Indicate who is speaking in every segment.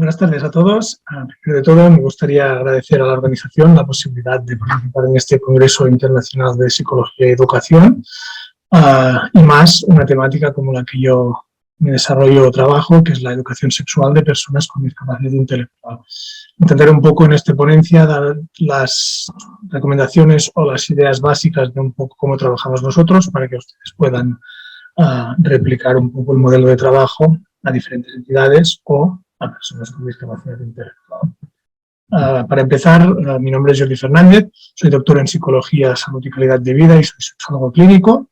Speaker 1: Buenas tardes a todos. Primero de todo, me gustaría agradecer a la organización la posibilidad de participar en este Congreso Internacional de Psicología y Educación, y más una temática como la que yo me desarrollo o trabajo, que es la educación sexual de personas con discapacidad intelectual. Intentaré un poco en esta ponencia dar las recomendaciones o las ideas básicas de un poco cómo trabajamos nosotros para que ustedes puedan replicar un poco el modelo de trabajo a diferentes entidades o a personas con discapacidad intelectual. Para empezar, mi nombre es Jordi Fernández, soy doctor en Psicología, Salud y Calidad de Vida y soy sexólogo clínico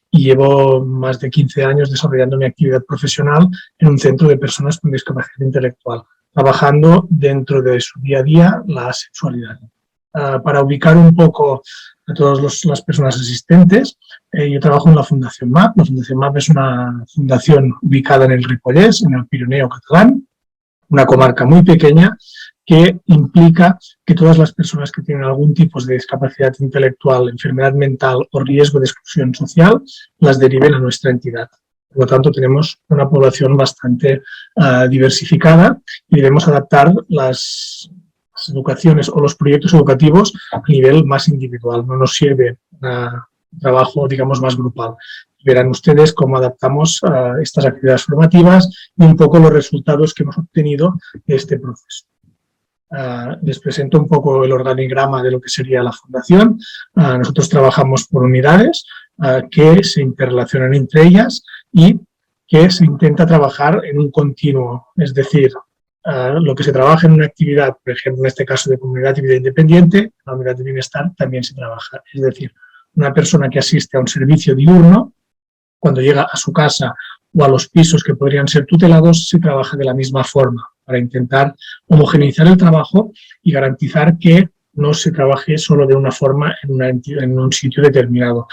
Speaker 1: y llevo más de 15 años desarrollando mi actividad profesional en un centro de personas con discapacidad intelectual, trabajando dentro de su día a día la sexualidad. Para ubicar un poco a todas las personas asistentes, yo trabajo en la Fundación MAP. La Fundación MAP es una fundación ubicada en el Ripollès, en el Pirineo catalán, una comarca muy pequeña que implica que todas las personas que tienen algún tipo de discapacidad intelectual, enfermedad mental o riesgo de exclusión social, las deriven a nuestra entidad. Por lo tanto, tenemos una población bastante diversificada y debemos adaptar las educaciones o los proyectos educativos a nivel más individual. No nos sirve un trabajo, digamos, más grupal. Verán ustedes cómo adaptamos estas actividades formativas y un poco los resultados que hemos obtenido de este proceso. Les presento un poco el organigrama de lo que sería la fundación. Nosotros trabajamos por unidades que se interrelacionan entre ellas y que se intenta trabajar en un continuo, es decir, lo que se trabaja en una actividad, por ejemplo, en este caso de comunidad y vida independiente, en la unidad de bienestar también se trabaja. Es decir, una persona que asiste a un servicio diurno, cuando llega a su casa o a los pisos que podrían ser tutelados, se trabaja de la misma forma para intentar homogeneizar el trabajo y garantizar que no se trabaje solo de una forma en un sitio determinado.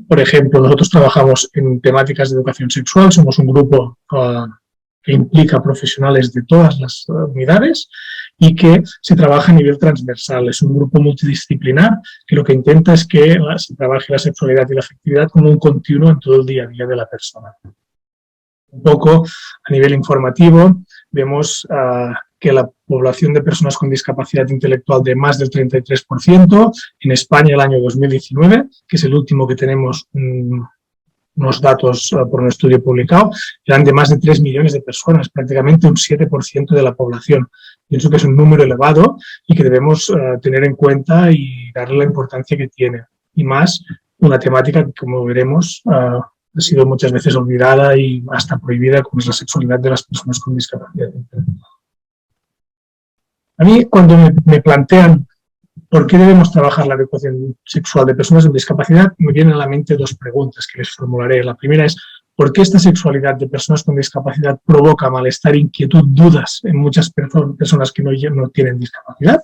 Speaker 1: Por ejemplo, nosotros trabajamos en temáticas de educación sexual, somos un grupo que implica profesionales de todas las unidades y que se trabaja a nivel transversal. Es un grupo multidisciplinar que lo que intenta es que se trabaje la sexualidad y la afectividad como un continuo en todo el día a día de la persona. Un poco a nivel informativo, vemos que la población de personas con discapacidad intelectual de más del 33%, en España el año 2019, que es el último que tenemos unos datos por un estudio publicado, eran de más de 3 millones de personas, prácticamente un 7% de la población. Pienso que es un número elevado y que debemos tener en cuenta y darle la importancia que tiene. Y más una temática que, como veremos, ha sido muchas veces olvidada y hasta prohibida, como es la sexualidad de las personas con discapacidad intelectual. A mí, cuando me plantean ¿por qué debemos trabajar la educación sexual de personas con discapacidad? Me vienen a la mente dos preguntas que les formularé. La primera es, ¿por qué esta sexualidad de personas con discapacidad provoca malestar, inquietud, dudas en muchas personas que no tienen discapacidad?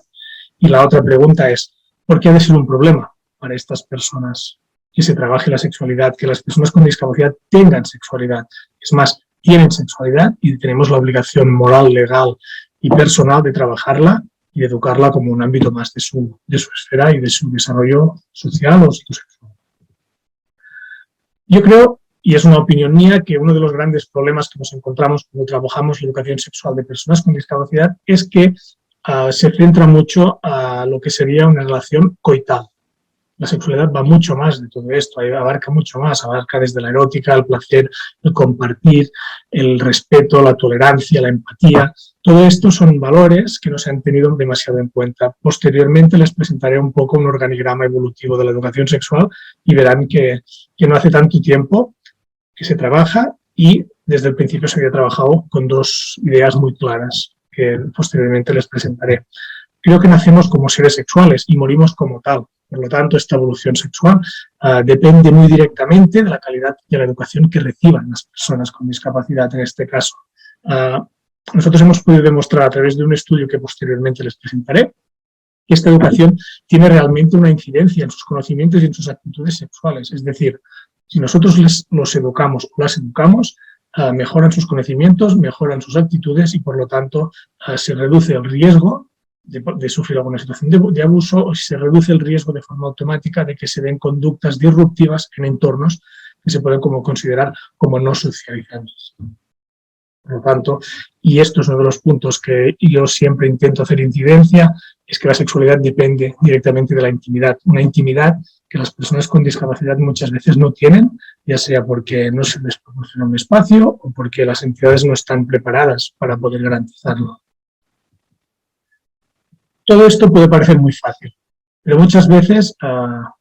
Speaker 1: Y la otra pregunta es, ¿por qué ha de ser un problema para estas personas que se trabaje la sexualidad, que las personas con discapacidad tengan sexualidad? Es más, tienen sexualidad y tenemos la obligación moral, legal y personal de trabajarla y de educarla como un ámbito más de su esfera y de su desarrollo social o psicosexual. Yo creo, y es una opinión mía, que uno de los grandes problemas que nos encontramos cuando trabajamos la educación sexual de personas con discapacidad es que se centra mucho a lo que sería una relación coital. La sexualidad va mucho más de todo esto, abarca mucho más, abarca desde la erótica, el placer, el compartir, el respeto, la tolerancia, la empatía. Todo esto son valores que no se han tenido demasiado en cuenta. Posteriormente les presentaré un poco un organigrama evolutivo de la educación sexual y verán que no hace tanto tiempo que se trabaja y desde el principio se había trabajado con dos ideas muy claras que posteriormente les presentaré. Creo que nacemos como seres sexuales y morimos como tal. Por lo tanto, esta evolución sexual depende muy directamente de la calidad de la educación que reciban las personas con discapacidad en este caso. Nosotros hemos podido demostrar a través de un estudio que posteriormente les presentaré que esta educación tiene realmente una incidencia en sus conocimientos y en sus actitudes sexuales. Es decir, si nosotros los educamos o las educamos, mejoran sus conocimientos, mejoran sus actitudes y por lo tanto se reduce el riesgo de sufrir alguna situación de abuso o si se reduce el riesgo de forma automática de que se den conductas disruptivas en entornos que se pueden considerar como no socializantes. Por lo tanto, y esto es uno de los puntos que yo siempre intento hacer incidencia, es que la sexualidad depende directamente de la intimidad. Una intimidad que las personas con discapacidad muchas veces no tienen, ya sea porque no se les proporciona un espacio o porque las entidades no están preparadas para poder garantizarlo. Todo esto puede parecer muy fácil, pero muchas veces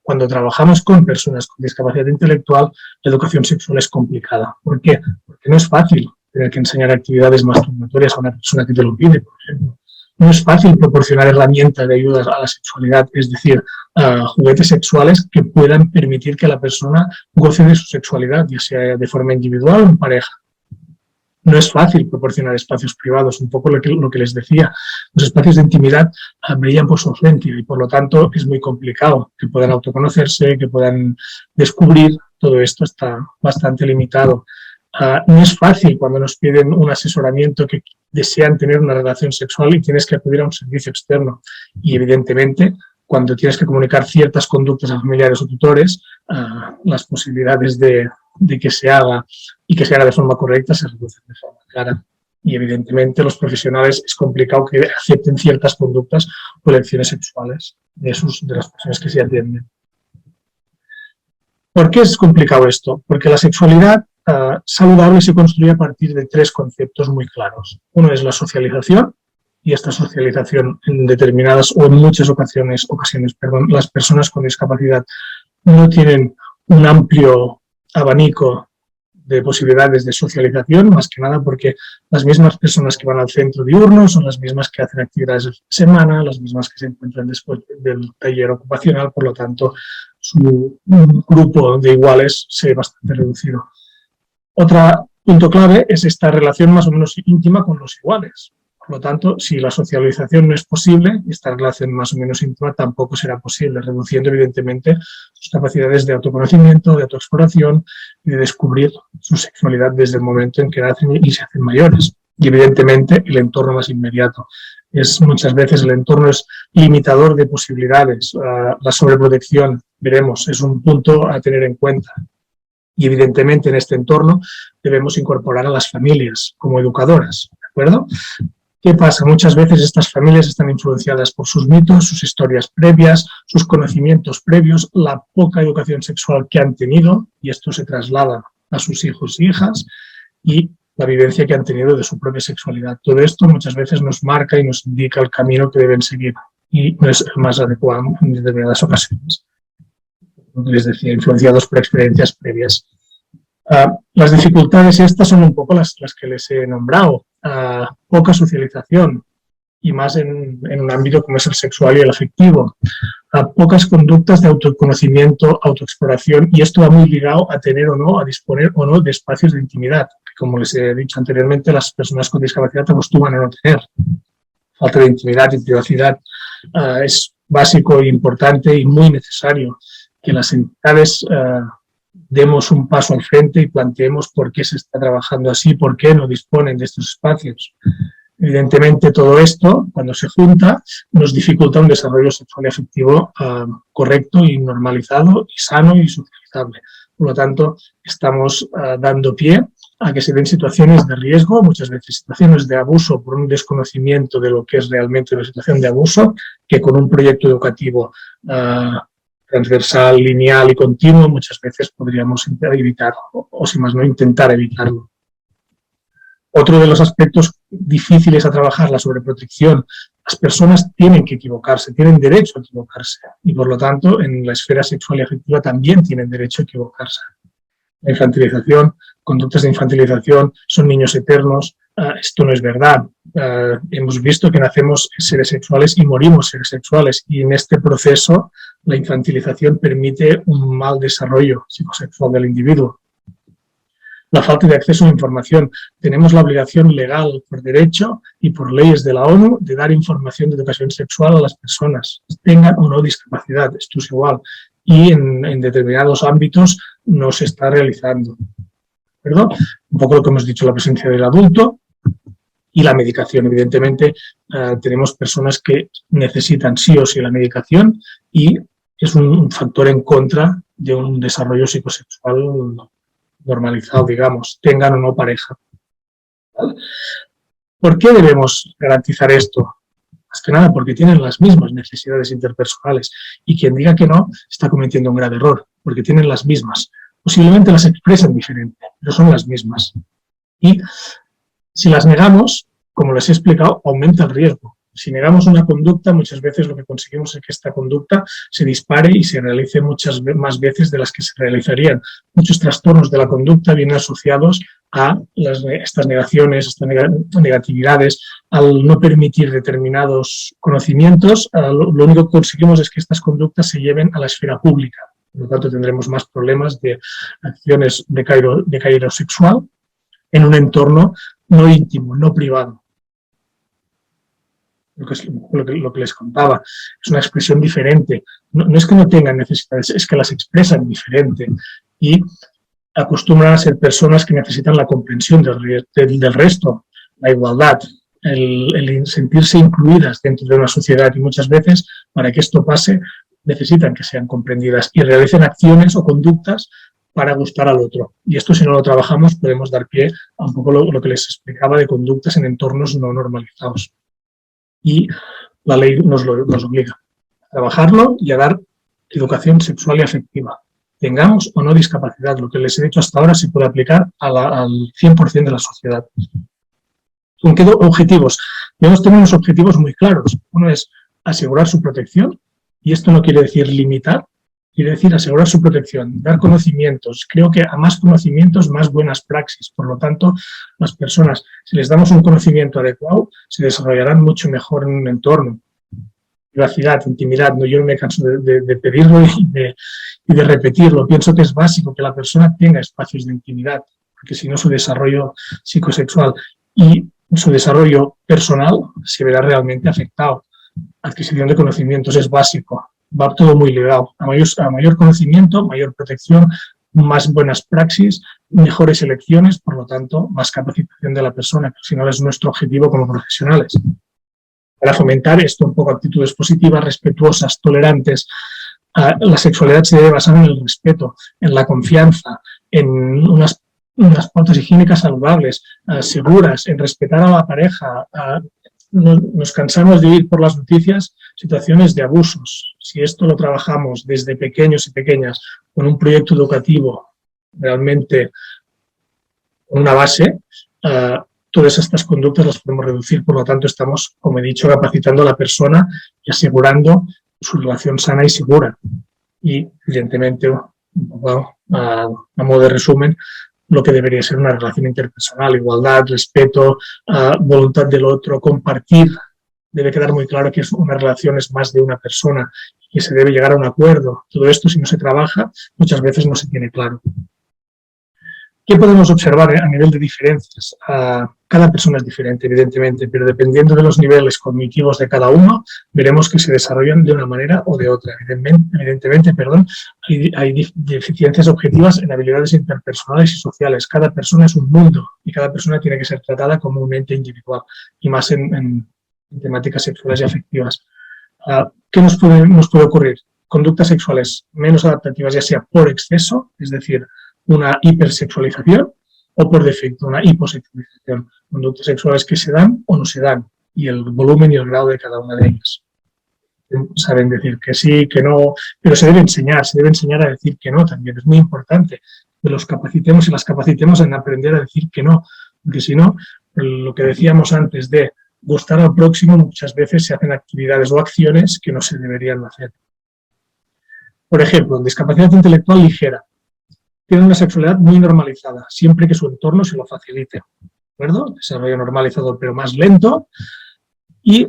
Speaker 1: cuando trabajamos con personas con discapacidad intelectual, la educación sexual es complicada. ¿Por qué? Porque no es fácil tener que enseñar actividades masturbatorias a una persona que te lo pide, por ejemplo. No es fácil proporcionar herramientas de ayuda a la sexualidad, es decir, juguetes sexuales que puedan permitir que la persona goce de su sexualidad, ya sea de forma individual o en pareja. No es fácil proporcionar espacios privados, un poco lo que les decía. Los espacios de intimidad brillan por su ausencia y por lo tanto es muy complicado que puedan autoconocerse, que puedan descubrir. Todo esto está bastante limitado. No es fácil cuando nos piden un asesoramiento que desean tener una relación sexual y tienes que acudir a un servicio externo. Y evidentemente, cuando tienes que comunicar ciertas conductas a familiares o tutores, las posibilidades de que se haga y que se haga de forma correcta se reducen de forma clara. Y evidentemente los profesionales es complicado que acepten ciertas conductas o elecciones sexuales de las personas que se atienden. ¿Por qué es complicado esto? Porque la sexualidad saludable se construye a partir de tres conceptos muy claros. Uno es la socialización, y esta socialización en determinadas o en muchas ocasiones, las personas con discapacidad no tienen un amplio abanico de posibilidades de socialización, más que nada porque las mismas personas que van al centro diurno son las mismas que hacen actividades de semana, las mismas que se encuentran después del taller ocupacional, por lo tanto su grupo de iguales se ve bastante reducido. Otro punto clave es esta relación más o menos íntima con los iguales. Por lo tanto, si la socialización no es posible, esta relación más o menos íntima tampoco será posible, reduciendo evidentemente sus capacidades de autoconocimiento, de autoexploración y de descubrir su sexualidad desde el momento en que nacen y se hacen mayores. Y evidentemente el entorno más inmediato. Muchas veces el entorno es limitador de posibilidades. La sobreprotección, veremos, es un punto a tener en cuenta. Y evidentemente en este entorno debemos incorporar a las familias como educadoras, ¿de acuerdo? ¿Qué pasa? Muchas veces estas familias están influenciadas por sus mitos, sus historias previas, sus conocimientos previos, la poca educación sexual que han tenido, y esto se traslada a sus hijos e hijas, y la vivencia que han tenido de su propia sexualidad. Todo esto muchas veces nos marca y nos indica el camino que deben seguir, y no es el más adecuado en determinadas ocasiones. Como les decía, influenciados por experiencias previas. Las dificultades estas son un poco las que les he nombrado. Poca socialización, y más en un ámbito como es el sexual y el afectivo. Pocas conductas de autoconocimiento, autoexploración, y esto va muy ligado a tener o no, a disponer o no de espacios de intimidad, que como les he dicho anteriormente, las personas con discapacidad acostumbran a no tener. Falta de intimidad y privacidad es básico e importante y muy necesario que las entidades demos un paso al frente y planteemos por qué se está trabajando así, por qué no disponen de estos espacios. Evidentemente todo esto, cuando se junta, nos dificulta un desarrollo sexual y afectivo correcto y normalizado y sano y socializable. Por lo tanto, estamos dando pie a que se den situaciones de riesgo, muchas veces situaciones de abuso por un desconocimiento de lo que es realmente una situación de abuso, que con un proyecto educativo transversal, lineal y continuo, muchas veces podríamos evitar, o si más no, intentar evitarlo. Otro de los aspectos difíciles a trabajar, la sobreprotección. Las personas tienen que equivocarse, tienen derecho a equivocarse, y por lo tanto, en la esfera sexual y afectiva también tienen derecho a equivocarse. La infantilización, conductas de infantilización, son niños eternos. Esto no es verdad. Hemos visto que nacemos seres sexuales y morimos seres sexuales, y en este proceso la infantilización permite un mal desarrollo psicosexual del individuo. La falta de acceso a la información. Tenemos la obligación legal, por derecho y por leyes de la ONU, de dar información de educación sexual a las personas, tengan o no discapacidad, esto es igual, y en determinados ámbitos no se está realizando. ¿Perdón? Un poco lo que hemos dicho, la presencia del adulto y la medicación. Evidentemente, tenemos personas que necesitan sí o sí la medicación, y es un factor en contra de un desarrollo psicosexual normalizado, digamos, tengan o no pareja. ¿Vale? ¿Por qué debemos garantizar esto? Más que nada porque tienen las mismas necesidades interpersonales y quien diga que no está cometiendo un grave error, porque tienen las mismas. Posiblemente las expresan diferente, pero son las mismas. Y si las negamos, como les he explicado, aumenta el riesgo. Si negamos una conducta, muchas veces lo que conseguimos es que esta conducta se dispare y se realice muchas más veces de las que se realizarían. Muchos trastornos de la conducta vienen asociados a estas negaciones, estas negatividades, al no permitir determinados conocimientos. Lo único que conseguimos es que estas conductas se lleven a la esfera pública. Por lo tanto, tendremos más problemas de acciones de carácter sexual en un entorno no íntimo, no privado. Lo que les contaba, es una expresión diferente. No es que no tengan necesidades, es que las expresan diferente y acostumbran a ser personas que necesitan la comprensión del resto, la igualdad, el sentirse incluidas dentro de una sociedad y muchas veces, para que esto pase, necesitan que sean comprendidas y realicen acciones o conductas para gustar al otro. Y esto, si no lo trabajamos, podemos dar pie a un poco lo que les explicaba de conductas en entornos no normalizados. Y la ley nos obliga a trabajarlo y a dar educación sexual y afectiva. Tengamos o no discapacidad, lo que les he dicho hasta ahora se puede aplicar al 100% de la sociedad. ¿Con qué objetivos? Debemos tener unos objetivos muy claros. Uno es asegurar su protección, y esto no quiere decir limitar, quiere decir asegurar su protección, dar conocimientos. Creo que a más conocimientos, más buenas praxis. Por lo tanto, las personas, si les damos un conocimiento adecuado, se desarrollarán mucho mejor en un entorno. Privacidad, intimidad, ¿no? Yo no me canso de pedirlo y de repetirlo. Pienso que es básico que la persona tenga espacios de intimidad, porque si no su desarrollo psicosexual y su desarrollo personal se verá realmente afectado. Adquisición de conocimientos es básico. Va todo muy ligado. A mayor conocimiento, mayor protección, más buenas praxis, mejores elecciones, por lo tanto, más capacitación de la persona, que al final es nuestro objetivo como profesionales. Para fomentar esto un poco actitudes positivas, respetuosas, tolerantes. La sexualidad se debe basar en el respeto, en la confianza, en unas pautas higiénicas saludables, seguras, en respetar a la pareja. Nos cansamos de oír por las noticias situaciones de abusos. Si esto lo trabajamos desde pequeños y pequeñas con un proyecto educativo realmente con una base, todas estas conductas las podemos reducir. Por lo tanto, estamos, como he dicho, capacitando a la persona y asegurando su relación sana y segura. Y, evidentemente, un poco, a modo de resumen, lo que debería ser una relación interpersonal, igualdad, respeto, voluntad del otro, compartir. Debe quedar muy claro que una relación es más de una persona y que se debe llegar a un acuerdo. Todo esto, si no se trabaja, muchas veces no se tiene claro. ¿Qué podemos observar a nivel de diferencias? Cada persona es diferente, evidentemente, pero dependiendo de los niveles cognitivos de cada uno, veremos que se desarrollan de una manera o de otra. Evidentemente, hay deficiencias objetivas en habilidades interpersonales y sociales. Cada persona es un mundo y cada persona tiene que ser tratada como un ente individual y más en temáticas sexuales y afectivas. ¿Qué nos puede ocurrir? Conductas sexuales menos adaptativas, ya sea por exceso, es decir, una hipersexualización, o por defecto, una hiposexualización. Conductas sexuales que se dan o no se dan, y el volumen y el grado de cada una de ellas. Saben decir que sí, que no, pero se debe enseñar a decir que no también. Es muy importante que los capacitemos y las capacitemos en aprender a decir que no, porque si no, lo que decíamos antes de gustar al próximo, muchas veces se hacen actividades o acciones que no se deberían hacer. Por ejemplo, discapacidad intelectual ligera. Tiene una sexualidad muy normalizada, siempre que su entorno se lo facilite. ¿De acuerdo? Desarrollo normalizado, pero más lento. Y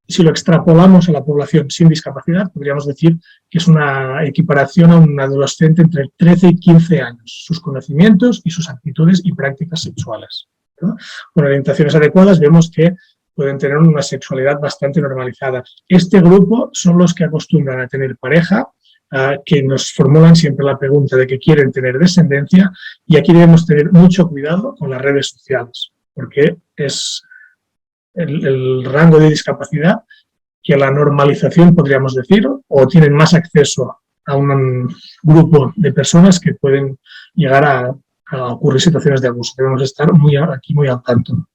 Speaker 1: si lo extrapolamos a la población sin discapacidad, podríamos decir que es una equiparación a un adolescente entre 13 y 15 años, sus conocimientos y sus actitudes y prácticas sexuales. ¿No? Con orientaciones adecuadas vemos que pueden tener una sexualidad bastante normalizada. Este grupo son los que acostumbran a tener pareja, que nos formulan siempre la pregunta de que quieren tener descendencia, y aquí debemos tener mucho cuidado con las redes sociales, porque es el rango de discapacidad que a la normalización, podríamos decir, o tienen más acceso a un grupo de personas que pueden llegar a ocurrir situaciones de abuso. Debemos estar aquí muy al tanto.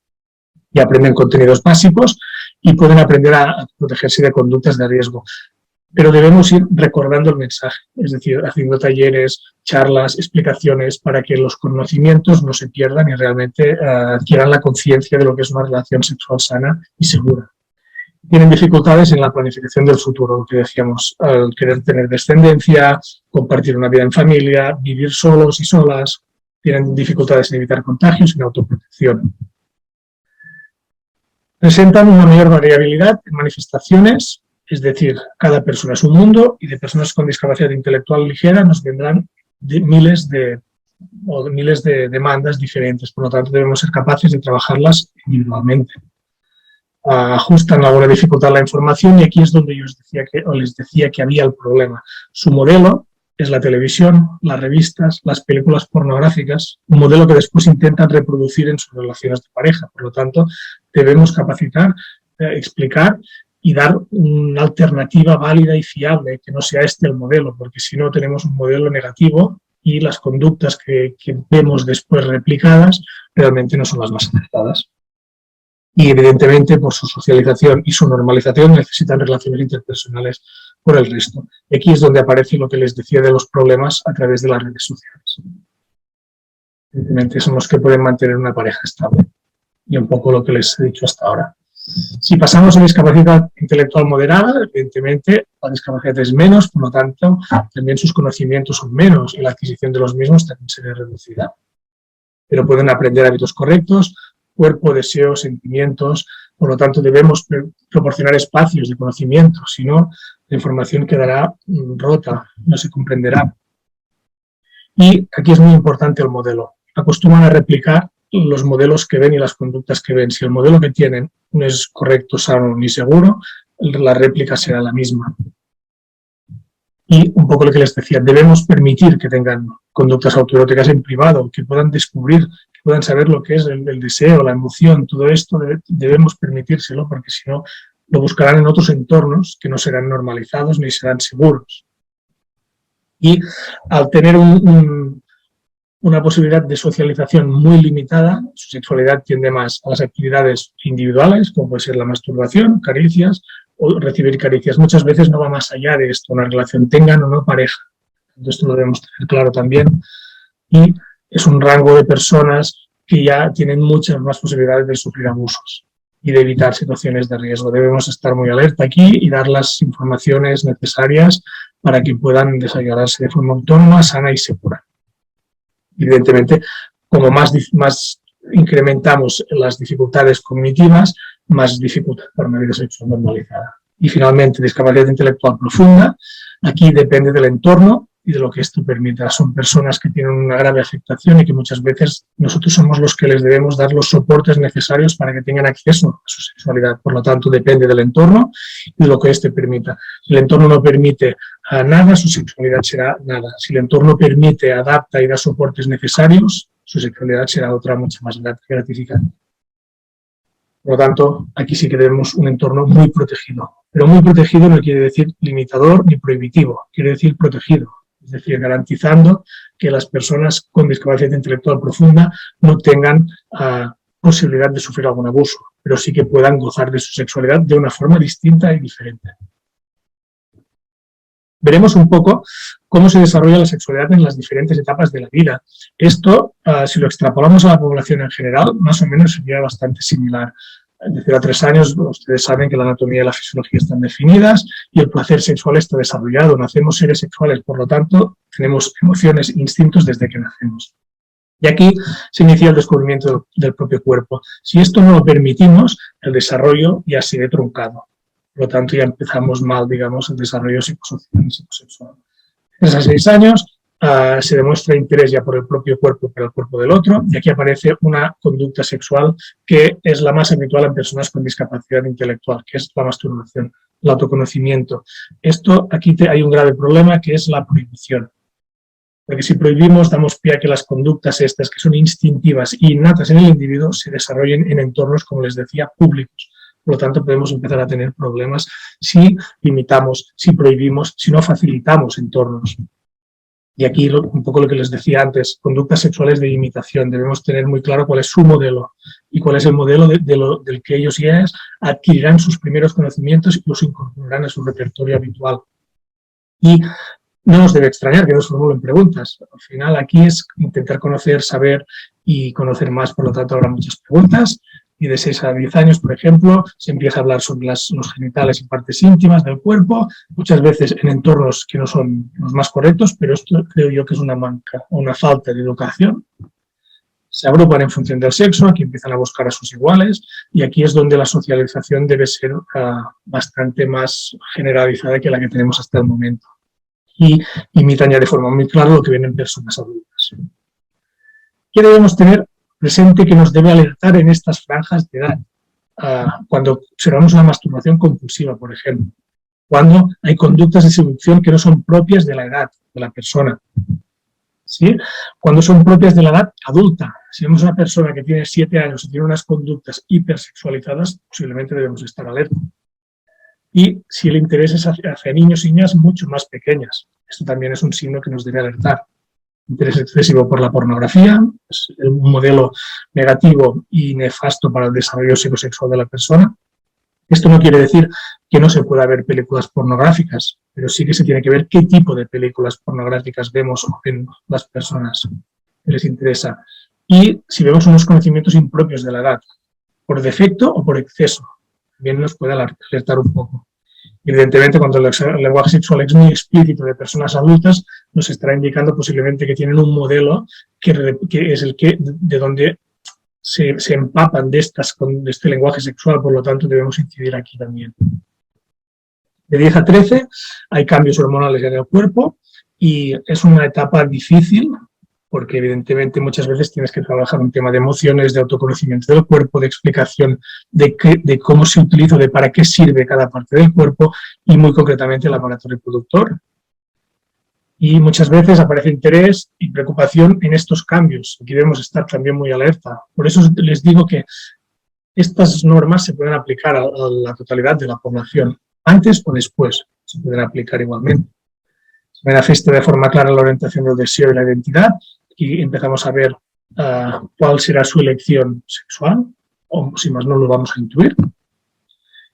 Speaker 1: y aprenden contenidos básicos y pueden aprender a protegerse de conductas de riesgo. Pero debemos ir recordando el mensaje, es decir, haciendo talleres, charlas, explicaciones para que los conocimientos no se pierdan y realmente adquieran la conciencia de lo que es una relación sexual sana y segura. Tienen dificultades en la planificación del futuro, lo que decíamos, al querer tener descendencia, compartir una vida en familia, vivir solos y solas, tienen dificultades en evitar contagios y en autoprotección. Presentan una mayor variabilidad en manifestaciones, es decir, cada persona es un mundo y de personas con discapacidad intelectual ligera nos vendrán miles de demandas diferentes, por lo tanto debemos ser capaces de trabajarlas individualmente. Ajustan alguna dificultad la información y aquí es donde yo les decía que había el problema. Su modelo es la televisión, las revistas, las películas pornográficas, un modelo que después intentan reproducir en sus relaciones de pareja. Por lo tanto, debemos capacitar, explicar y dar una alternativa válida y fiable, que no sea este el modelo, porque si no tenemos un modelo negativo y las conductas que vemos después replicadas realmente no son las más acertadas. Y evidentemente por su socialización y su normalización necesitan relaciones interpersonales por el resto. Aquí es donde aparece lo que les decía de los problemas a través de las redes sociales. Evidentemente son los que pueden mantener una pareja estable y un poco lo que les he dicho hasta ahora. Si pasamos a discapacidad intelectual moderada, evidentemente la discapacidad es menos, por lo tanto también sus conocimientos son menos y la adquisición de los mismos también se ve reducida. Pero pueden aprender hábitos correctos, cuerpo, deseos, sentimientos, por lo tanto debemos proporcionar espacios de conocimiento, si no la información quedará rota, no se comprenderá. Y aquí es muy importante el modelo. Acostumbran a replicar los modelos que ven y las conductas que ven. Si el modelo que tienen no es correcto, sano ni seguro, la réplica será la misma. Y un poco lo que les decía, debemos permitir que tengan conductas autoeróticas en privado, que puedan descubrir, que puedan saber lo que es el deseo, la emoción, todo esto debemos permitírselo, porque si no lo buscarán en otros entornos que no serán normalizados ni serán seguros. Y al tener una posibilidad de socialización muy limitada, su sexualidad tiende más a las actividades individuales, como puede ser la masturbación, caricias, o recibir caricias. Muchas veces no va más allá de esto, una relación tengan o no pareja. Entonces esto lo debemos tener claro también. Y es un rango de personas que ya tienen muchas más posibilidades de sufrir abusos y de evitar situaciones de riesgo. Debemos estar muy alerta aquí y dar las informaciones necesarias para que puedan desarrollarse de forma autónoma, sana y segura. Evidentemente, como más incrementamos las dificultades cognitivas, más dificultad para una vida sexual normalizada. Y finalmente, discapacidad intelectual profunda. Aquí depende del entorno y de lo que esto permita. Son personas que tienen una grave afectación y que muchas veces nosotros somos los que les debemos dar los soportes necesarios para que tengan acceso a su sexualidad. Por lo tanto, depende del entorno y de lo que éste permita. Si el entorno no permite nada, su sexualidad será nada. Si el entorno permite, adapta y da soportes necesarios, su sexualidad será otra mucho más gratificante. Por lo tanto, aquí sí que tenemos un entorno muy protegido. Pero muy protegido no quiere decir limitador ni prohibitivo, quiere decir protegido. Es decir, garantizando que las personas con discapacidad intelectual profunda no tengan posibilidad de sufrir algún abuso, pero sí que puedan gozar de su sexualidad de una forma distinta y diferente. Veremos un poco cómo se desarrolla la sexualidad en las diferentes etapas de la vida. Esto, si lo extrapolamos a la población en general, más o menos sería bastante similar. De 0 a 3 años, ustedes saben que la anatomía y la fisiología están definidas y el placer sexual está desarrollado. Nacemos seres sexuales, por lo tanto, tenemos emociones e instintos desde que nacemos. Y aquí se inicia el descubrimiento del propio cuerpo. Si esto no lo permitimos, el desarrollo ya se ve truncado. Por lo tanto, ya empezamos mal, digamos, el desarrollo psicosocial y psicosexual. Desde 6 años se demuestra interés ya por el propio cuerpo y por el cuerpo del otro, y aquí aparece una conducta sexual que es la más habitual en personas con discapacidad intelectual, que es la masturbación, el autoconocimiento. Aquí hay un grave problema que es la prohibición. Porque si prohibimos, damos pie a que las conductas estas, que son instintivas e innatas en el individuo, se desarrollen en entornos, como les decía, públicos. Por lo tanto, podemos empezar a tener problemas si limitamos, si prohibimos, si no facilitamos entornos. Y aquí un poco lo que les decía antes, conductas sexuales de imitación. Debemos tener muy claro cuál es su modelo y cuál es el modelo del que ellos y ellas adquirirán sus primeros conocimientos y los incorporarán a su repertorio habitual. Y no nos debe extrañar que nos formulen preguntas. Al final aquí es intentar conocer, saber y conocer más, por lo tanto habrá muchas preguntas. Y de 6 a 10 años, por ejemplo, se empieza a hablar sobre los genitales y partes íntimas del cuerpo, muchas veces en entornos que no son los más correctos, pero esto creo yo que es una manca o una falta de educación. Se agrupan en función del sexo, aquí empiezan a buscar a sus iguales y aquí es donde la socialización debe ser bastante más generalizada que la que tenemos hasta el momento. Y imitan ya de forma muy clara lo que ven en personas adultas. ¿Qué debemos tener presente que nos debe alertar en estas franjas de edad? Cuando observamos una masturbación compulsiva, por ejemplo, cuando hay conductas de seducción que no son propias de la edad de la persona, ¿sí? Cuando son propias de la edad adulta. Si vemos una persona que tiene 7 años y tiene unas conductas hipersexualizadas, posiblemente debemos estar alerta. Y si el interés es hacia niños y niñas mucho más pequeñas, esto también es un signo que nos debe alertar. Interés excesivo por la pornografía, es un modelo negativo y nefasto para el desarrollo psicosexual de la persona. Esto no quiere decir que no se pueda ver películas pornográficas, pero sí que se tiene que ver qué tipo de películas pornográficas vemos en las personas que les interesa. Y si vemos unos conocimientos impropios de la edad, por defecto o por exceso, también nos puede alertar un poco. Evidentemente, cuando el lenguaje sexual es muy explícito de personas adultas, nos estará indicando posiblemente que tienen un modelo que es el que de donde se empapan de este lenguaje sexual, por lo tanto debemos incidir aquí también. De 10 a 13 hay cambios hormonales en el cuerpo y es una etapa difícil porque evidentemente muchas veces tienes que trabajar un tema de emociones, de autoconocimiento del cuerpo, de explicación de cómo se utiliza, de para qué sirve cada parte del cuerpo y muy concretamente el aparato reproductor. Y muchas veces aparece interés y preocupación en estos cambios. Aquí debemos estar también muy alerta. Por eso les digo que estas normas se pueden aplicar a la totalidad de la población, antes o después, se pueden aplicar igualmente. Se manifiesta de forma clara la orientación del deseo y la identidad y empezamos a ver cuál será su elección sexual, o si más no lo vamos a intuir.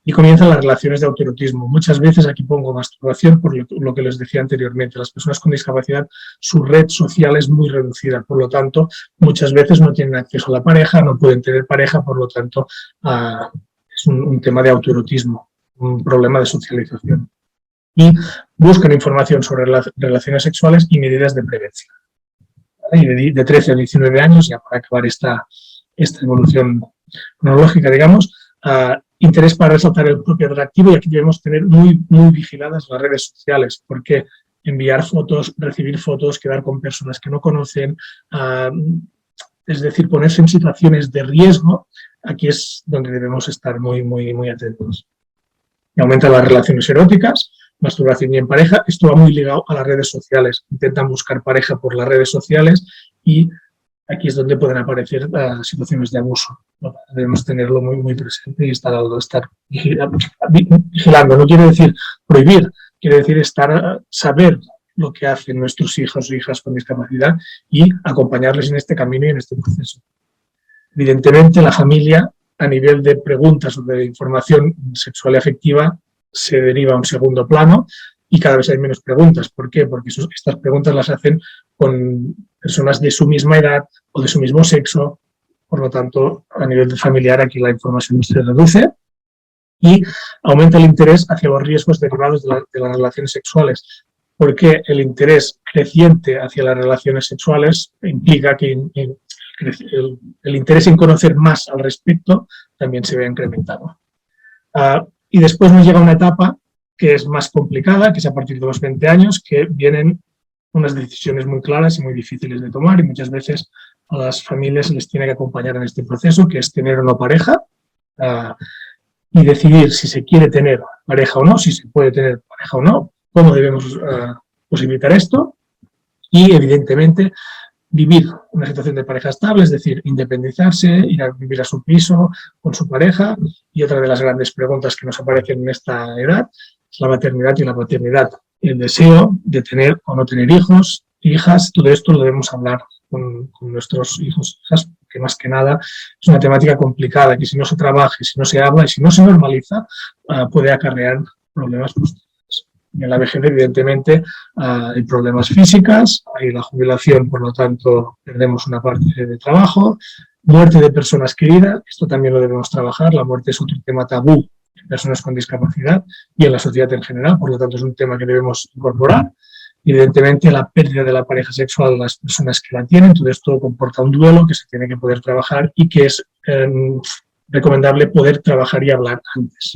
Speaker 1: Y comienzan las relaciones de autoerotismo. Muchas veces aquí pongo masturbación por lo que les decía anteriormente. Las personas con discapacidad, su red social es muy reducida, por lo tanto, muchas veces no tienen acceso a la pareja, no pueden tener pareja, por lo tanto, es un tema de autoerotismo, un problema de socialización. Y buscan información sobre relaciones sexuales y medidas de prevención. ¿Vale? Y de 13 a 19 años, ya para acabar esta evolución cronológica, digamos, interés para resaltar el propio atractivo, y aquí debemos tener muy vigiladas las redes sociales, porque enviar fotos, recibir fotos, quedar con personas que no conocen, es decir, ponerse en situaciones de riesgo, aquí es donde debemos estar muy atentos. Y aumentan las relaciones eróticas, masturbación y en pareja, esto va muy ligado a las redes sociales, intentan buscar pareja por las redes sociales y aquí es donde pueden aparecer situaciones de abuso. ¿No? Debemos tenerlo muy presente y estar vigilando. No quiere decir prohibir, quiere decir saber lo que hacen nuestros hijos o hijas con discapacidad y acompañarles en este camino y en este proceso. Evidentemente, la familia, a nivel de preguntas o de información sexual y afectiva, se deriva a un segundo plano y cada vez hay menos preguntas. ¿Por qué? Porque estas preguntas las hacen con personas de su misma edad o de su mismo sexo. Por lo tanto, a nivel de familiar aquí la información se reduce y aumenta el interés hacia los riesgos derivados de las relaciones sexuales. Porque el interés creciente hacia las relaciones sexuales implica que el interés en conocer más al respecto también se ve incrementado. Y después nos llega una etapa que es más complicada, que es a partir de los 20 años, que vienen unas decisiones muy claras y muy difíciles de tomar y muchas veces a las familias les tiene que acompañar en este proceso, que es tener o no pareja y decidir si se quiere tener pareja o no, si se puede tener pareja o no, cómo debemos posibilitar esto y, evidentemente, vivir una situación de pareja estable, es decir, independizarse, ir a vivir a su piso con su pareja. Y otra de las grandes preguntas que nos aparecen en esta edad es la maternidad y la paternidad. El deseo de tener o no tener hijos, hijas, todo esto lo debemos hablar con nuestros hijos, hijas, porque más que nada es una temática complicada, que si no se trabaja, si no se habla y si no se normaliza, puede acarrear problemas posteriores. Y en la vejez, evidentemente, hay problemas físicas, hay la jubilación, por lo tanto, perdemos una parte de trabajo, muerte de personas queridas, esto también lo debemos trabajar, la muerte es otro tema tabú en personas con discapacidad y en la sociedad en general, por lo tanto es un tema que debemos incorporar. Evidentemente, la pérdida de la pareja sexual de las personas que la tienen, todo esto comporta un duelo que se tiene que poder trabajar y que es recomendable poder trabajar y hablar antes.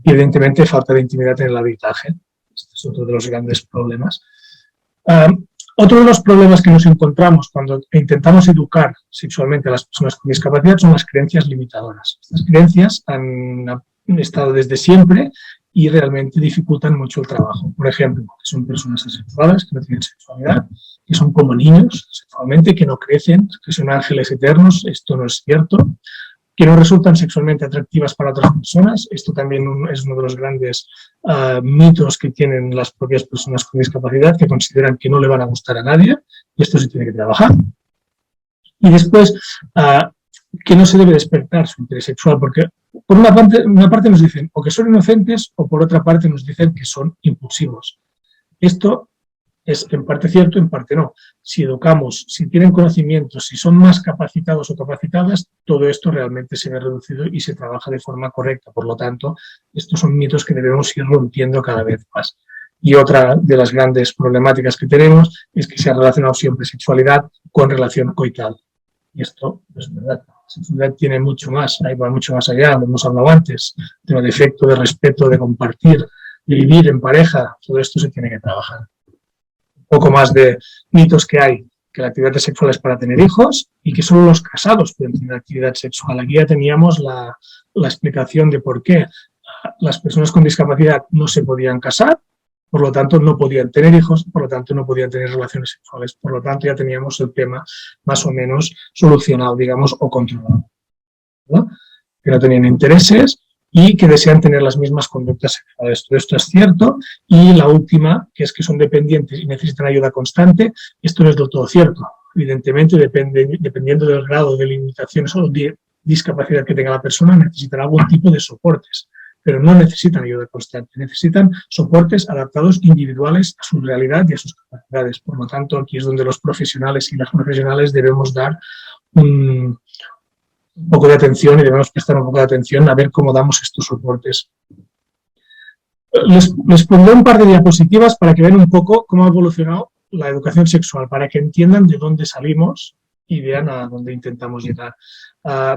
Speaker 1: Y evidentemente, falta de intimidad en el habitaje. Este es otro de los grandes problemas. Otro de los problemas que nos encontramos cuando intentamos educar sexualmente a las personas con discapacidad son las creencias limitadoras. Estas creencias han estado desde siempre y realmente dificultan mucho el trabajo. Por ejemplo, que son personas asexuadas, que no tienen sexualidad, que son como niños sexualmente, que no crecen, que son ángeles eternos, esto no es cierto, que no resultan sexualmente atractivas para otras personas, esto también es uno de los grandes mitos que tienen las propias personas con discapacidad, que consideran que no le van a gustar a nadie, y esto se tiene que trabajar. Y después, que no se debe despertar su interés sexual, porque por una parte nos dicen o que son inocentes o por otra parte nos dicen que son impulsivos. Esto es en parte cierto, en parte no. Si educamos, si tienen conocimientos, si son más capacitados o capacitadas, todo esto realmente se ve reducido y se trabaja de forma correcta. Por lo tanto, estos son mitos que debemos ir rompiendo cada vez más. Y otra de las grandes problemáticas que tenemos es que se ha relacionado siempre sexualidad con relación coital. Y esto es verdad. La sexualidad tiene mucho más, ahí va mucho más allá, lo hemos hablado antes, del efecto de respeto, de compartir, de vivir en pareja, todo esto se tiene que trabajar. Poco más de mitos que hay, que la actividad sexual es para tener hijos y que solo los casados pueden tener actividad sexual. Aquí ya teníamos la explicación de por qué las personas con discapacidad no se podían casar, por lo tanto no podían tener hijos, por lo tanto no podían tener relaciones sexuales, por lo tanto ya teníamos el tema más o menos solucionado, digamos, o controlado, ¿no? Que no tenían intereses y que desean tener las mismas conductas sexuales. Todo esto es cierto. Y la última, que es que son dependientes y necesitan ayuda constante, esto no es del todo cierto. Evidentemente, dependiendo del grado de limitaciones o de discapacidad que tenga la persona, necesitará algún tipo de soportes, pero no necesitan ayuda constante, necesitan soportes adaptados individuales a su realidad y a sus capacidades. Por lo tanto, aquí es donde los profesionales y las profesionales debemos dar un poco de atención y debemos prestar un poco de atención a ver cómo damos estos soportes. Les pondré un par de diapositivas para que vean un poco cómo ha evolucionado la educación sexual, para que entiendan de dónde salimos y vean a dónde intentamos llegar.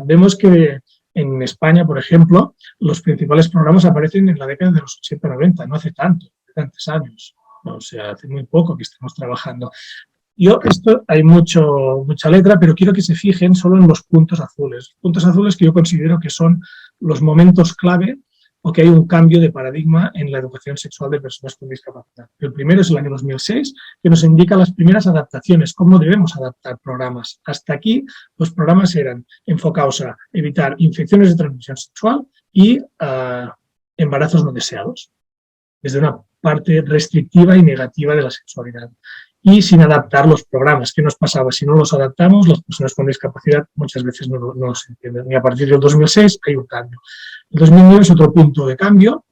Speaker 1: Vemos que en España, por ejemplo, los principales programas aparecen en la década de los 80-90, no hace tanto, hace tantos años, o sea, hace muy poco que estamos trabajando. Esto hay mucha letra, pero quiero que se fijen solo en los puntos azules. Los puntos azules que yo considero que son los momentos clave o que hay un cambio de paradigma en la educación sexual de personas con discapacidad. El primero es el año 2006, que nos indica las primeras adaptaciones, cómo debemos adaptar programas. Hasta aquí los programas eran enfocados a evitar infecciones de transmisión sexual y embarazos no deseados, desde una parte restrictiva y negativa de la sexualidad. Y sin adaptar los programas. ¿Qué nos pasaba? Si no los adaptamos, las personas con discapacidad muchas veces no los entienden. Y a partir del 2006 hay un cambio. El 2009 es otro punto de cambio,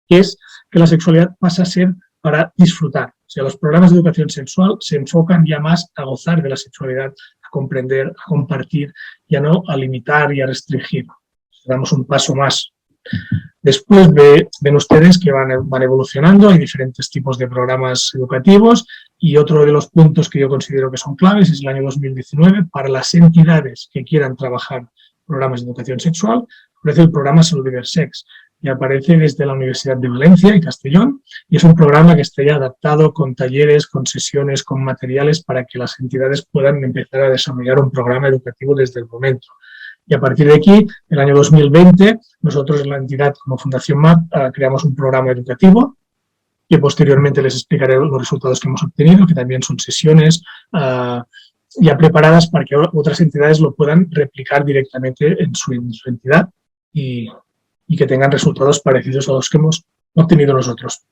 Speaker 1: que es que la sexualidad pasa a ser para disfrutar. O sea, los programas de educación sexual se enfocan ya más a gozar de la sexualidad, a comprender, a compartir, ya no a limitar y a restringir. Damos un paso más. Después ven ustedes que van evolucionando, hay diferentes tipos de programas educativos y otro de los puntos que yo considero que son claves es el año 2019 para las entidades que quieran trabajar programas de educación sexual, ofrece el programa Salud-Ibersex y aparece desde la Universidad de Valencia y Castellón y es un programa que está ya adaptado con talleres, con sesiones, con materiales para que las entidades puedan empezar a desarrollar un programa educativo desde el momento. Y a partir de aquí, el año 2020, nosotros en la entidad como Fundación MAP creamos un programa educativo que posteriormente les explicaré los resultados que hemos obtenido, que también son sesiones ya preparadas para que otras entidades lo puedan replicar directamente en su entidad y que tengan resultados parecidos a los que hemos obtenido nosotros.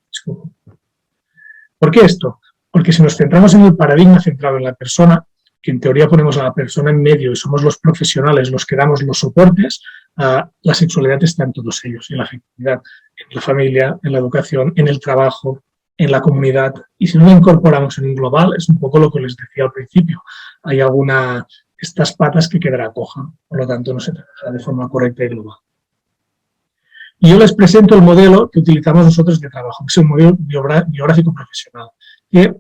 Speaker 1: ¿Por qué esto? Porque si nos centramos en el paradigma centrado en la persona, que en teoría ponemos a la persona en medio y somos los profesionales los que damos los soportes, la sexualidad está en todos ellos, en la afectividad, en la familia, en la educación, en el trabajo, en la comunidad. Y si no lo incorporamos en un global, es un poco lo que les decía al principio. Hay estas patas que quedará coja, por lo tanto no se trabaja de forma correcta y global. Y yo les presento el modelo que utilizamos nosotros de trabajo, que es un modelo biográfico profesional, que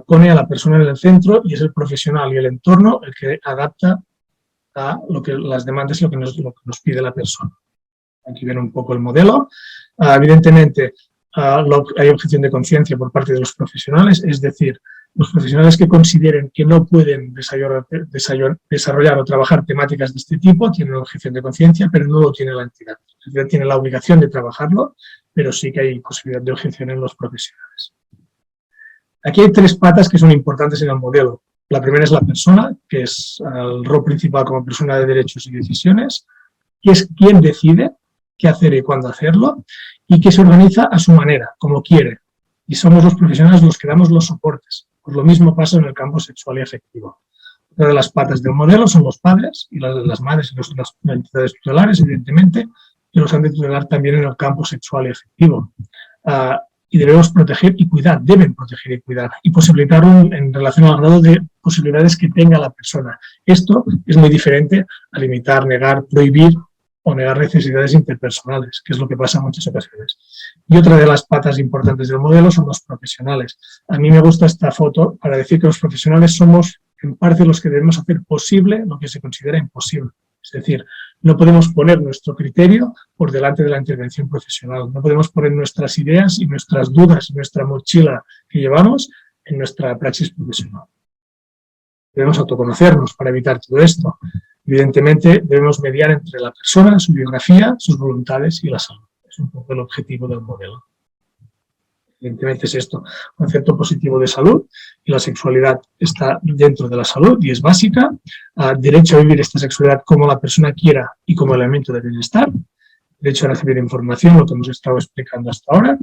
Speaker 1: pone a la persona en el centro y es el profesional y el entorno el que adapta a las demandas y lo que nos pide la persona. Aquí ven un poco el modelo. Evidentemente, hay objeción de conciencia por parte de los profesionales, es decir, los profesionales que consideren que no pueden desarrollar o trabajar temáticas de este tipo tienen una objeción de conciencia, pero no lo tiene la entidad. La entidad tiene la obligación de trabajarlo, pero sí que hay posibilidad de objeción en los profesionales. Aquí hay 3 patas que son importantes en el modelo. La primera es la persona, que es el rol principal como persona de derechos y decisiones, que es quien decide qué hacer y cuándo hacerlo, y que se organiza a su manera, como quiere. Y somos los profesionales los que damos los soportes. Pues lo mismo pasa en el campo sexual y afectivo. Otra de las patas del modelo son los padres y las madres y las entidades tutelares, evidentemente, y los han de tutelar también en el campo sexual y afectivo. Y debemos proteger y cuidar, deben proteger y cuidar, y posibilitar en relación al grado de posibilidades que tenga la persona. Esto es muy diferente a limitar, negar, prohibir o negar necesidades interpersonales, que es lo que pasa en muchas ocasiones. Y otra de las patas importantes del modelo son los profesionales. A mí me gusta esta foto para decir que los profesionales somos, en parte, los que debemos hacer posible lo que se considera imposible. Es decir, no podemos poner nuestro criterio por delante de la intervención profesional. No podemos poner nuestras ideas y nuestras dudas y nuestra mochila que llevamos en nuestra praxis profesional. Debemos autoconocernos para evitar todo esto. Evidentemente, debemos mediar entre la persona, su biografía, sus voluntades y la salud. Es un poco el objetivo del modelo. Evidentemente es esto, concepto positivo de salud, y la sexualidad está dentro de la salud y es básica. Derecho a vivir esta sexualidad como la persona quiera y como elemento de bienestar. Derecho a recibir información, lo que hemos estado explicando hasta ahora.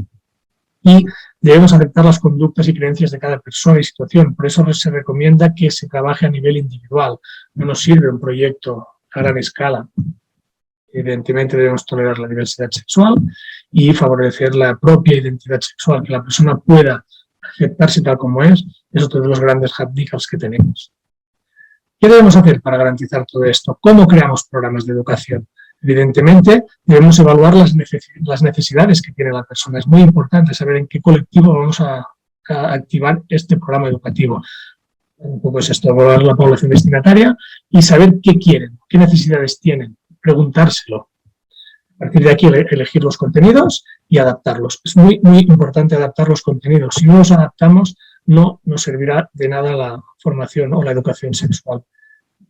Speaker 1: Y debemos aceptar las conductas y creencias de cada persona y situación. Por eso se recomienda que se trabaje a nivel individual. No nos sirve un proyecto a gran escala. Evidentemente debemos tolerar la diversidad sexual y favorecer la propia identidad sexual, que la persona pueda aceptarse tal como es otro de los grandes handicaps que tenemos. ¿Qué debemos hacer para garantizar todo esto? ¿Cómo creamos programas de educación? Evidentemente, debemos evaluar las necesidades que tiene la persona. Es muy importante saber en qué colectivo vamos a activar este programa educativo. Un poco es esto, evaluar la población destinataria y saber qué quieren, qué necesidades tienen, preguntárselo. A partir de aquí, elegir los contenidos y adaptarlos. Es muy, muy importante adaptar los contenidos. Si no los adaptamos, no nos servirá de nada la formación o la educación sexual.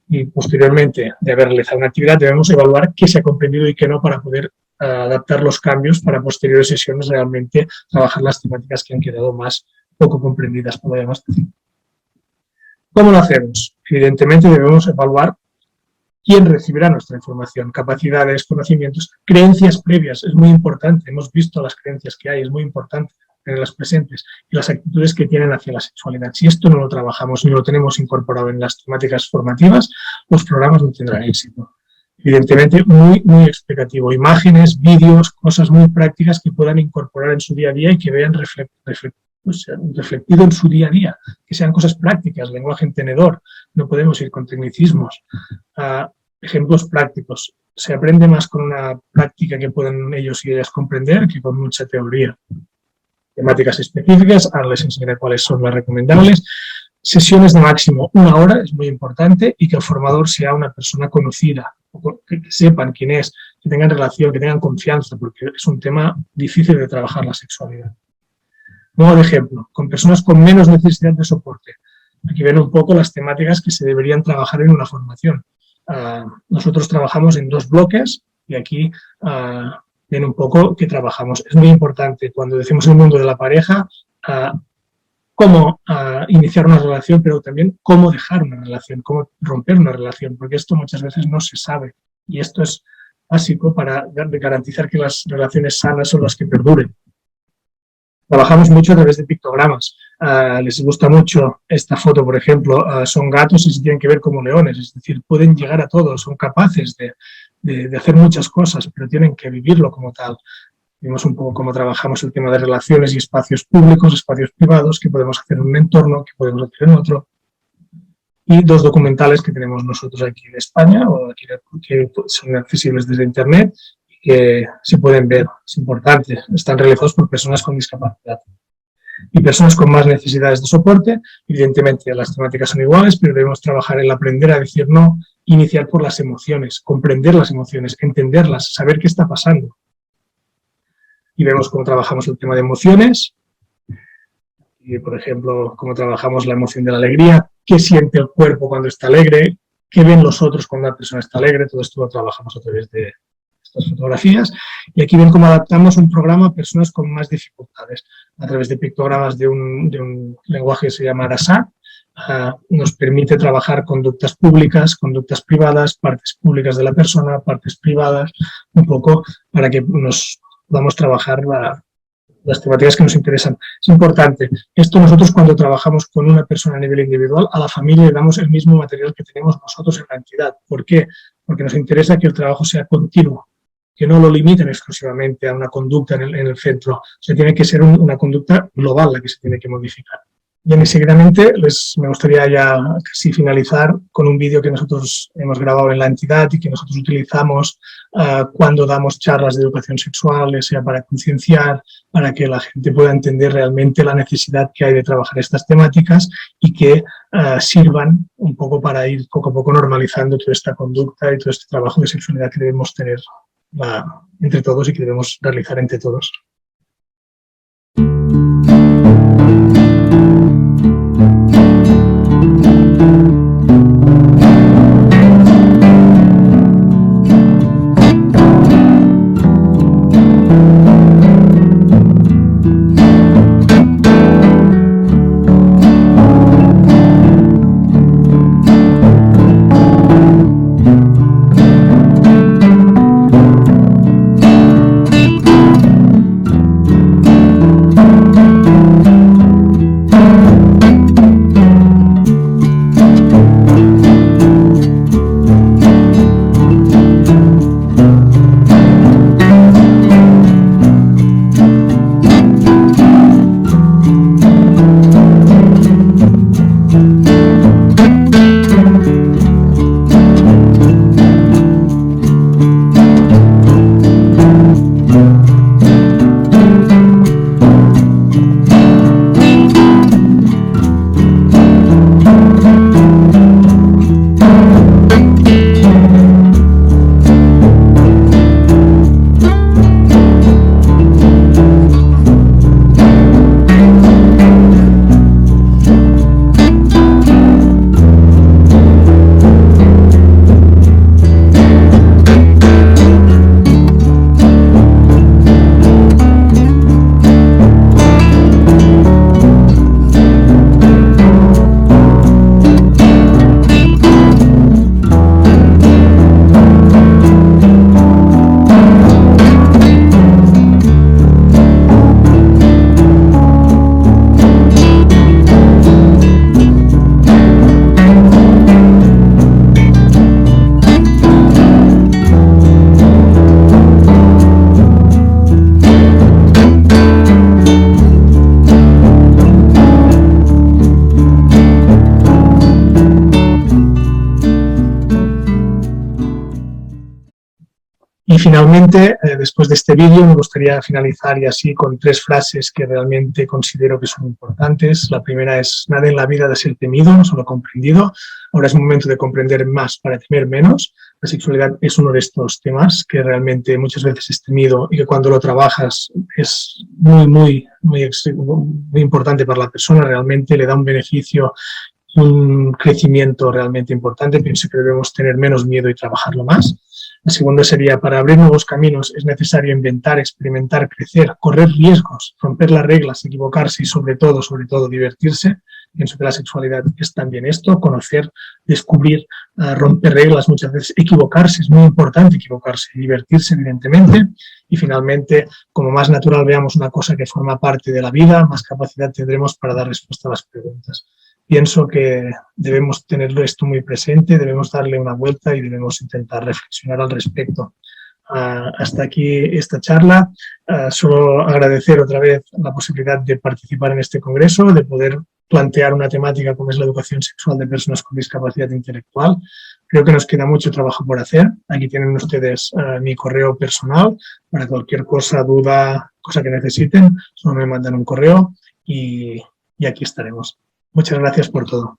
Speaker 1: Y posteriormente de haber realizado una actividad debemos evaluar qué se ha comprendido y qué no para poder adaptar los cambios para posteriores sesiones realmente trabajar las temáticas que han quedado más poco comprendidas, podríamos decir. ¿Cómo lo hacemos? Evidentemente debemos evaluar quién recibirá nuestra información, capacidades, conocimientos, creencias previas, es muy importante, hemos visto las creencias que hay, es muy importante tenerlas presentes, y las actitudes que tienen hacia la sexualidad. Si esto no lo trabajamos ni lo tenemos incorporado en las temáticas formativas, los programas no tendrán éxito. Evidentemente, muy, muy explicativo. Imágenes, vídeos, cosas muy prácticas que puedan incorporar en su día a día y que vean reflectido en su día a día, que sean cosas prácticas, lenguaje entendedor, no podemos ir con tecnicismos. Ejemplos prácticos. Se aprende más con una práctica que pueden ellos y ellas comprender que con mucha teoría. Temáticas específicas, ahora les enseñaré cuáles son las recomendables. Sesiones de máximo 1 hora, es muy importante, y que el formador sea una persona conocida, que sepan quién es, que tengan relación, que tengan confianza, porque es un tema difícil de trabajar la sexualidad. Modo de ejemplo, con personas con menos necesidad de soporte. Aquí ven un poco las temáticas que se deberían trabajar en una formación. Nosotros trabajamos en 2 bloques y aquí ven un poco que trabajamos. Es muy importante cuando decimos el mundo de la pareja, cómo iniciar una relación, pero también cómo dejar una relación, cómo romper una relación, porque esto muchas veces no se sabe. Y esto es básico para garantizar que las relaciones sanas son las que perduren. Trabajamos mucho a través de pictogramas. les gusta mucho esta foto, por ejemplo, son gatos y se tienen que ver como leones, es decir, pueden llegar a todo, son capaces de hacer muchas cosas, pero tienen que vivirlo como tal. Vimos un poco cómo trabajamos el tema de relaciones y espacios públicos, espacios privados, que podemos hacer en un entorno, que podemos hacer en otro. Y 2 documentales que tenemos nosotros aquí en España, o aquí, que son accesibles desde Internet, y que se pueden ver, es importante, están realizados por personas con discapacidad. Y personas con más necesidades de soporte, evidentemente las temáticas son iguales, pero debemos trabajar en aprender a decir no, iniciar por las emociones, comprender las emociones, entenderlas, saber qué está pasando. Y vemos cómo trabajamos el tema de emociones, y por ejemplo, cómo trabajamos la emoción de la alegría, qué siente el cuerpo cuando está alegre, qué ven los otros cuando una persona está alegre, todo esto lo trabajamos a través de estas fotografías. Y aquí ven cómo adaptamos un programa a personas con más dificultades, a través de pictogramas de un lenguaje que se llama Arasat. Nos permite trabajar conductas públicas, conductas privadas, partes públicas de la persona, partes privadas, un poco para que nos podamos trabajar las temáticas que nos interesan. Es importante, esto nosotros cuando trabajamos con una persona a nivel individual, a la familia le damos el mismo material que tenemos nosotros en la entidad. ¿Por qué? Porque nos interesa que el trabajo sea continuo, que no lo limiten exclusivamente a una conducta en el centro. O sea, tiene que ser una conducta global la que se tiene que modificar. Bien, y seguidamente me gustaría ya casi finalizar con un vídeo que nosotros hemos grabado en la entidad y que nosotros utilizamos cuando damos charlas de educación sexual, sea para concienciar, para que la gente pueda entender realmente la necesidad que hay de trabajar estas temáticas y que sirvan un poco para ir poco a poco normalizando toda esta conducta y todo este trabajo de sexualidad que debemos tener entre todos y que debemos realizar entre todos. Y finalmente, después de este vídeo, me gustaría finalizar y así con 3 frases que realmente considero que son importantes. La primera es: nada en la vida de ser temido, solo comprendido. Ahora es momento de comprender más para temer menos. La sexualidad es uno de estos temas que realmente muchas veces es temido y que cuando lo trabajas es muy importante para la persona. Realmente le da un beneficio, un crecimiento realmente importante. Pienso que debemos tener menos miedo y trabajarlo más. La segunda sería: para abrir nuevos caminos es necesario inventar, experimentar, crecer, correr riesgos, romper las reglas, equivocarse y sobre todo divertirse. Pienso que la sexualidad es también esto, conocer, descubrir, romper reglas, muchas veces equivocarse, es muy importante equivocarse, divertirse evidentemente y finalmente, como más natural veamos una cosa que forma parte de la vida, más capacidad tendremos para dar respuesta a las preguntas. Pienso que debemos tenerlo esto muy presente, debemos darle una vuelta y debemos intentar reflexionar al respecto. Hasta aquí esta charla. Solo agradecer otra vez la posibilidad de participar en este congreso, de poder plantear una temática como es la educación sexual de personas con discapacidad intelectual. Creo que nos queda mucho trabajo por hacer. Aquí tienen ustedes mi correo personal para cualquier cosa, duda, cosa que necesiten. Solo me mandan un correo y aquí estaremos. Muchas gracias por todo.